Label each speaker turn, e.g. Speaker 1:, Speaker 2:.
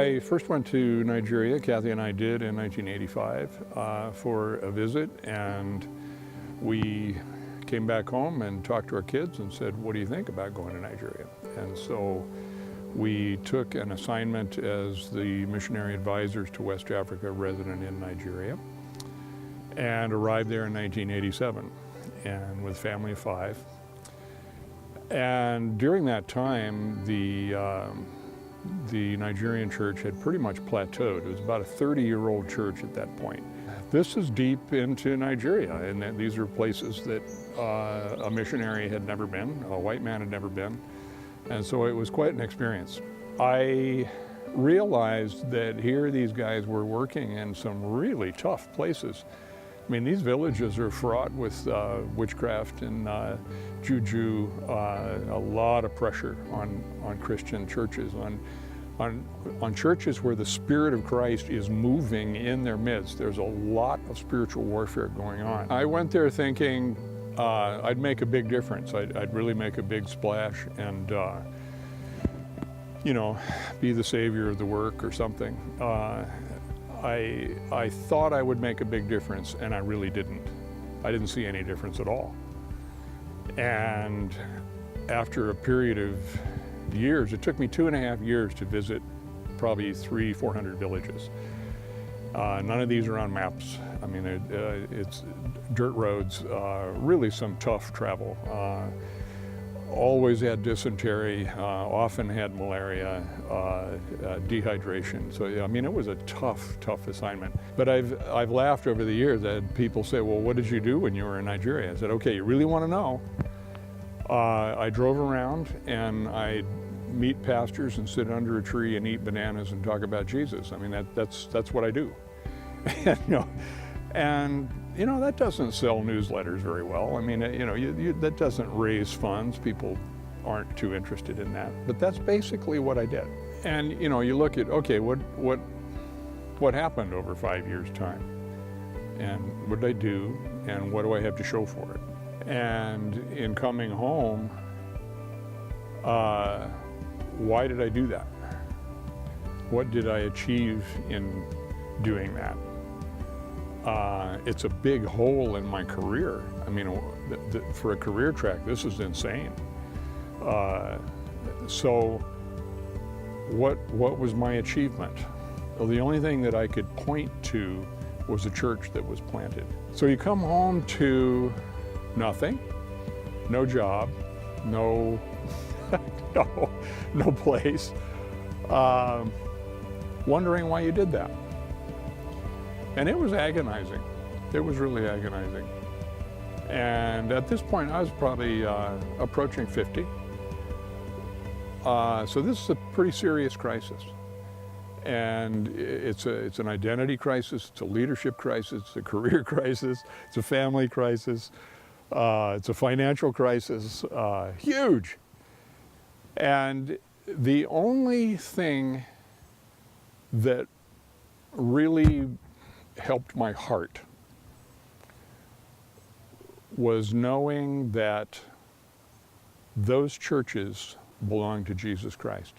Speaker 1: I first went to Nigeria, Kathy and I did, in 1985 for a visit, and we came back home and talked to our kids and said, what do you think about going to Nigeria? And so we took an assignment as the missionary advisors to West Africa resident in Nigeria and arrived there in 1987 and with a family of 5. And during that time, the Nigerian church had pretty much plateaued. It was about a 30-year-old church at that point. This is deep into Nigeria, and these are places that a missionary had never been, a white man had never been, and so it was quite an experience. I realized that here these guys were working in some really tough places. I mean, these villages are fraught with witchcraft and juju, a lot of pressure on Christian churches, on churches where the Spirit of Christ is moving in their midst. There's a lot of spiritual warfare going on. I went there thinking I'd make a big difference. I'd really make a big splash and, you know, be the savior of the work or something. I thought I would make a big difference, and I really didn't. I didn't see any difference at all. And after a period of years, it took me 2.5 years to visit probably 300-400 villages. None of these are on maps. I mean, it's dirt roads, really some tough travel. Always had dysentery, often had malaria, dehydration. So, yeah, I mean, it was a tough assignment. But I've laughed over the years that people say, well, what did you do when you were in Nigeria? I said, okay, you really want to know? I drove around and I'd meet pastors and sit under a tree and eat bananas and talk about Jesus. I mean, that's what I do. And that doesn't sell newsletters very well. I mean, that doesn't raise funds. People aren't too interested in that. But that's basically what I did. And you look at, okay, what happened over 5 years' time? And what did I do? And what do I have to show for it? And in coming home, why did I do that? What did I achieve in doing that? It's a big hole in my career. I mean, for a career track, this is insane. So what was my achievement? Well, the only thing that I could point to was a church that was planted. So you come home to nothing, no job, no place, wondering why you did that. And it was agonizing. It was really agonizing. And at this point, I was probably approaching 50. So this is a pretty serious crisis. And it's an identity crisis, it's a leadership crisis, it's a career crisis, it's a family crisis, it's a financial crisis, huge. And the only thing that really helped my heart was knowing that those churches belong to Jesus Christ.